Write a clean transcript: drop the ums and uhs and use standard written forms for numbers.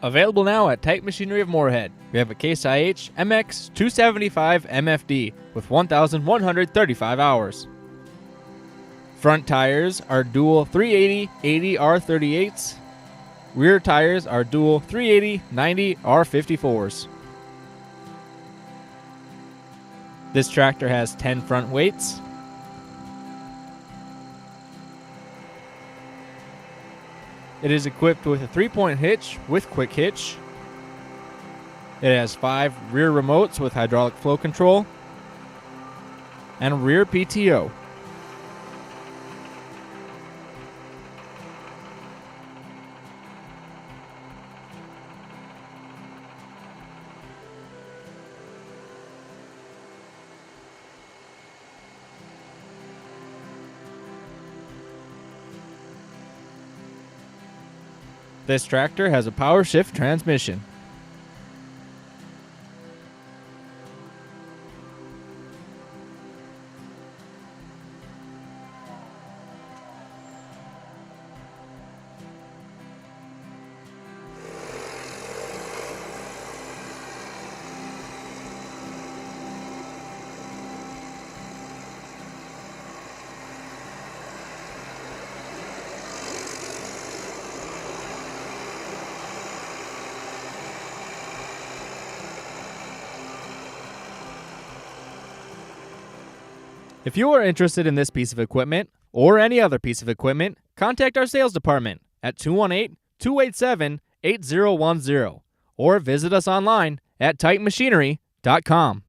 Available now at Tight Machinery of Moorhead. We have a Case IH MX275 MFD with 1,135 hours. Front tires are dual 380/80 R38s. Rear tires are dual 380/90 R54s. This tractor has 10 front weights. It is equipped with a 3-point hitch with quick hitch. It has 5 rear remotes with hydraulic flow control and rear PTO. This tractor has a power shift transmission. If you are interested in this piece of equipment or any other piece of equipment, contact our sales department at 218-287-8010 or visit us online at tightmachinery.com.